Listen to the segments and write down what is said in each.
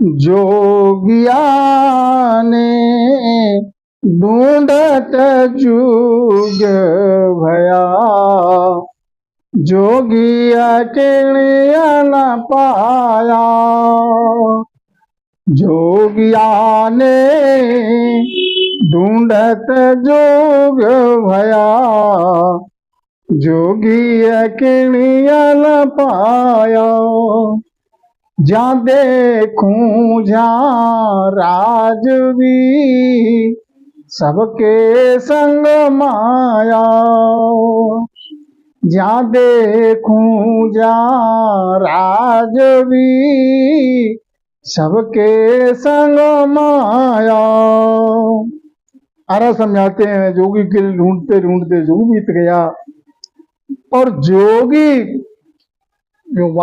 जोगिया ने ढूंढत जुग भया, जोगिया टेढ़िया न पाया। जोगिया ने ढूंढत जोग भया, जोगी अकेलिया न पाया। जा देखूं जा राजवी, सबके संग माया। जा देखूं जा राजवी, सबके संग माया। आरा समझाते हैं जोगी के लिए ढूंढते ढूंढते जोग बीत गया। और जोगी जो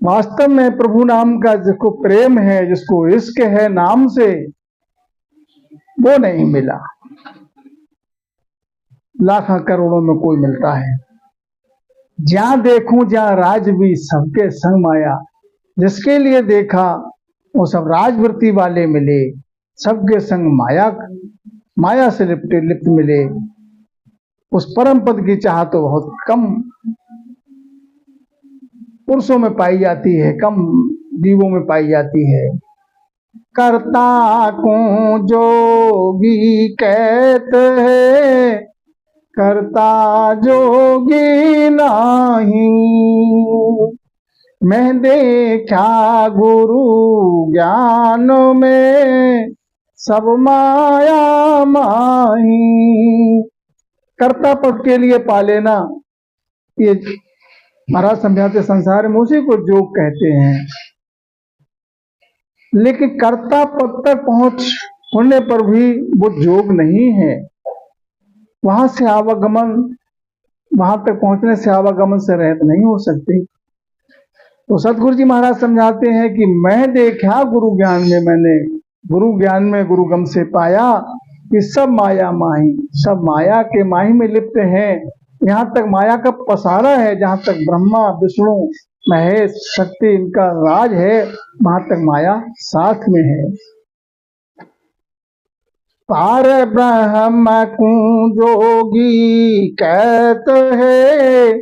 वास्तव में प्रभु नाम का जिसको प्रेम है, जिसको इश्क है नाम से, वो नहीं मिला। लाखों करोड़ों में कोई मिलता है। जहां देखूं जहां राजवी, सबके संग माया। जिसके लिए देखा वो सब राजवृत्ति वाले मिले, सबके संग माया से लिप्त मिले। उस परम पद की चाह तो बहुत कम पुरुषों में पाई जाती है, कम जीवों में पाई जाती है। करता को जोगी कहते हैं, करता जोगी नहीं। मैं देखा गुरु ज्ञान में, सब माया माही। कर्ता पद के लिए पा लेना, ये महाराज समझाते संसार में उसी को जोग कहते हैं। लेकिन कर्ता पद तक पहुंच होने पर भी वो जोग नहीं है। वहां से आवागमन, वहां तक पहुंचने से आवागमन से रहित नहीं हो सकते। तो सतगुरु जी महाराज समझाते हैं कि मैं देखा गुरु ज्ञान में, मैंने गुरु ज्ञान में गुरुगम से पाया कि सब माया माही, सब माया के माही में लिप्त हैं। यहाँ तक माया का पसारा है, जहाँ तक ब्रह्मा विष्णु महेश शक्ति इनका राज है, वहां तक माया साथ में है। पार ब्रह्म को जोगी कहते हैं,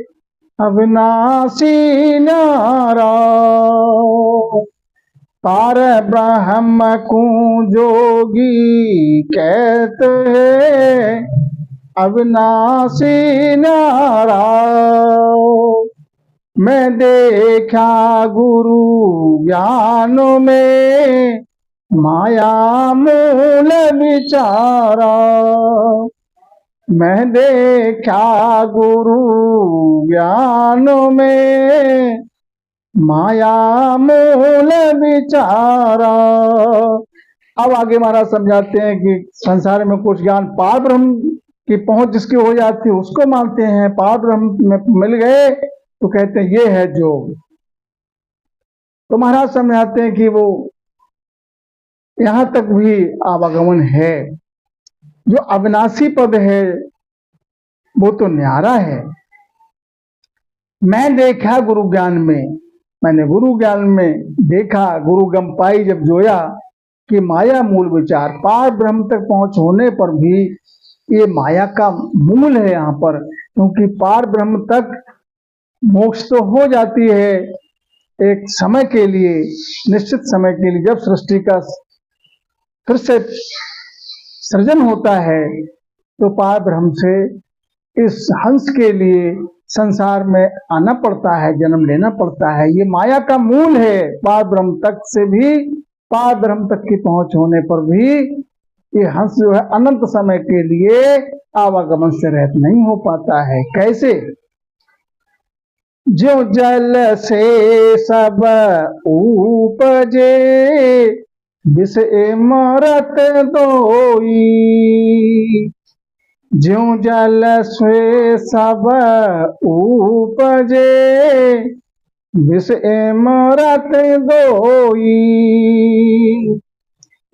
अविनाशी न्यारा। पार ब्रह्म को जोगी कहते हैं, अविनाशी न्यारा। मैं देखा गुरु ज्ञान में, माया मूल विचारा। मैं देखा गुरु ज्ञान में, माया मूल विचारा। अब आगे महाराज समझाते हैं कि संसार में कुछ ज्ञान पार ब्रह्म की पहुंच जिसकी हो जाती है उसको मानते हैं। पार ब्रह्म में मिल गए तो कहते हैं ये है जोग। तो महाराज समझाते हैं कि वो यहां तक भी आवागमन है। जो अविनाशी पद है वो तो न्यारा है। मैं देखा गुरु ज्ञान में, मैंने गुरु ज्ञान में देखा, गुरु गम पाई जब जोया कि माया मूल विचार। पार ब्रह्म तक पहुंच होने पर भी ये माया का मूल है यहाँ पर, क्योंकि पार ब्रह्म तक मोक्ष तो हो जाती है एक समय के लिए, निश्चित समय के लिए। जब सृष्टि का फिर से सृजन होता है तो पार ब्रह्म से इस हंस के लिए संसार में आना पड़ता है, जन्म लेना पड़ता है। ये माया का मूल है। पार ब्रह्म तक से भी, पार ब्रह्म तक की पहुंच होने पर भी ये हंस जो है अनंत समय के लिए आवागमन से रहित नहीं हो पाता है। कैसे? जो जल से सब उपजे, विष मरत दोई। ज्यों जल से सब उपजे, विष मरत दोई।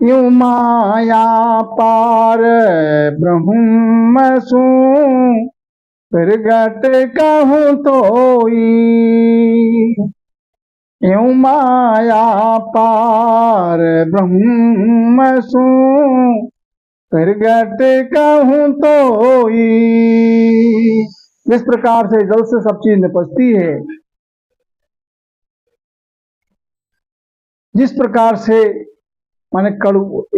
यूं माया पार ब्रह्म सु, प्रगट कहूं तोई। यूं माया पार ब्रह्म सु प्रगट कहूं तो जिस प्रकार से जल से सब चीज निपजती है, जिस प्रकार से माने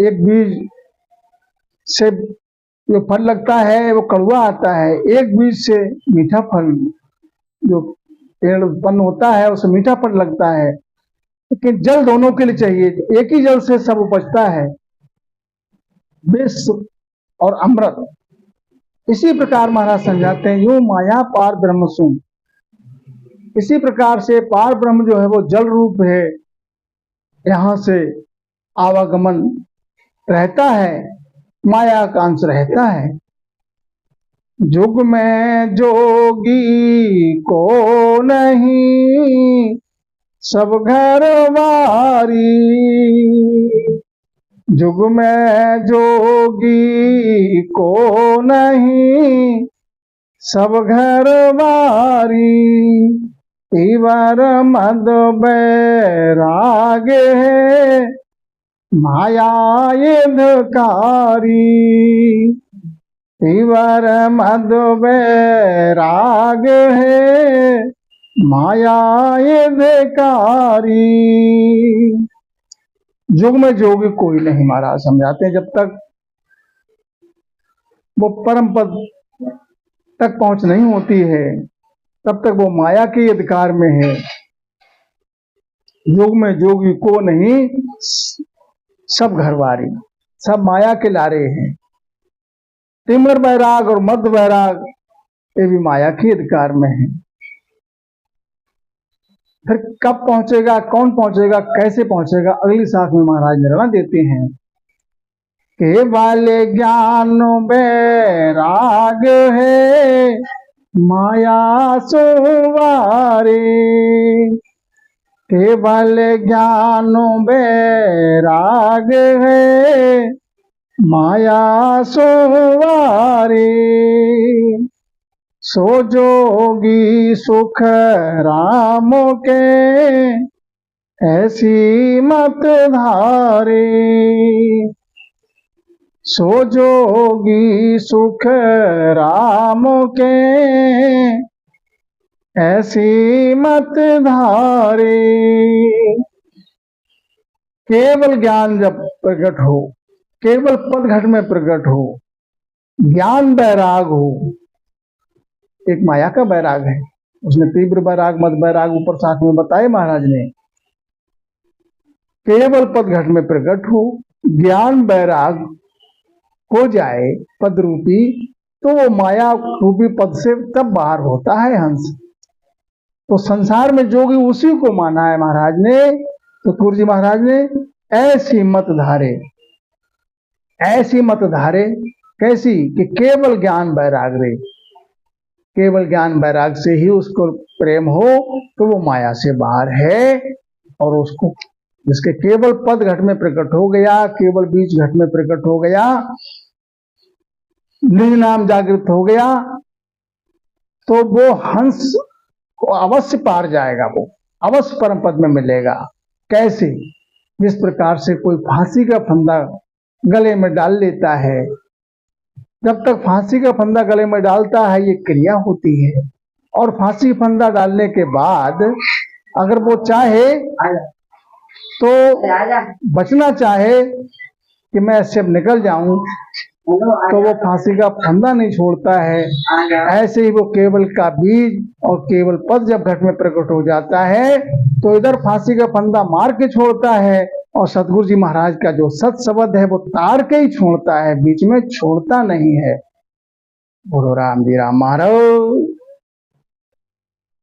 एक बीज से जो फल लगता है वो कड़वा आता है, एक बीज से मीठा फल जो पेड़ उत्पन्न होता है उससे मीठा फल लगता है। लेकिन जल दोनों के लिए चाहिए, एक ही जल से सब उपजता है, विष और अमृत। इसी प्रकार महाराज समझाते हैं, यूं माया पार ब्रह्म सु, इसी प्रकार से पार ब्रह्म जो है वो जल रूप है, यहां से आवागमन रहता है, माया का अंश रहता है। जुग में जोगी को नहीं सब घर वारी, जुग में जोगी को नहीं सब घर वारी, तीवर मद बैराग है माया अंधकारी, तीवर मद बैराग है माया अंधकारी। युग में जोगी कोई नहीं, महाराज समझाते हैं, जब तक वो परम पद तक पहुंच नहीं होती है तब तक वो माया के अधिकार में है। युग में जोगी को नहीं सब घरवारी, सब माया के लारे हैं। तीव्र बैराग और मध्य बैराग ये भी माया के अधिकार में है। फिर कब पहुंचेगा, कौन पहुंचेगा, कैसे पहुंचेगा, अगली साख में महाराज निर्णय देते हैं। केवल ज्ञान बैराग है माया सुवारे, केवल ज्ञान बैराग है माया सुवारे, सो जोगी सुख राम के ऐसी मत धारे, सो जोगी सुख राम के ऐसी मत धारे। केवल ज्ञान जब प्रकट हो, केवल पद घट में प्रकट हो, ज्ञान बैराग हो, एक माया का बैराग है, उसने तीव्र बैराग मद बैराग ऊपर साथ में बताए महाराज ने। केवल पद घट में प्रकट हो, ज्ञान बैराग हो जाए पद रूपी, तो वो माया रूपी पद से तब बाहर होता है हंस। तो संसार में जोगी उसी को माना है महाराज ने, तो तुलसी महाराज ने ऐसी मत धारे, ऐसी मत धारे, कैसी कि केवल ज्ञान बैराग रे, केवल ज्ञान बैराग से ही उसको प्रेम हो तो वो माया से बाहर है। और उसको जिसके केवल पद घट में प्रकट हो गया, केवल बीज घट में प्रकट हो गया, निज नाम जागृत हो गया, तो वो हंस को अवश्य पार जाएगा, वो अवश्य परम पद में मिलेगा। कैसे? जिस प्रकार से कोई फांसी का फंदा गले में डाल लेता है, जब तक फांसी का फंदा गले में डालता है ये क्रिया होती है, और फांसी फंदा डालने के बाद अगर वो चाहे तो बचना चाहे कि मैं इससे अब निकल जाऊं, तो वो फांसी का फंदा नहीं छोड़ता है। ऐसे ही वो केवल का बीज और केवल पद जब घट में प्रकट हो जाता है तो इधर फांसी का फंदा मार के छोड़ता है, और सतगुरु जी महाराज का जो सत शब्द है वो तार के ही छोड़ता है, बीच में छोड़ता नहीं है। बोलो राम जी राम महाराज।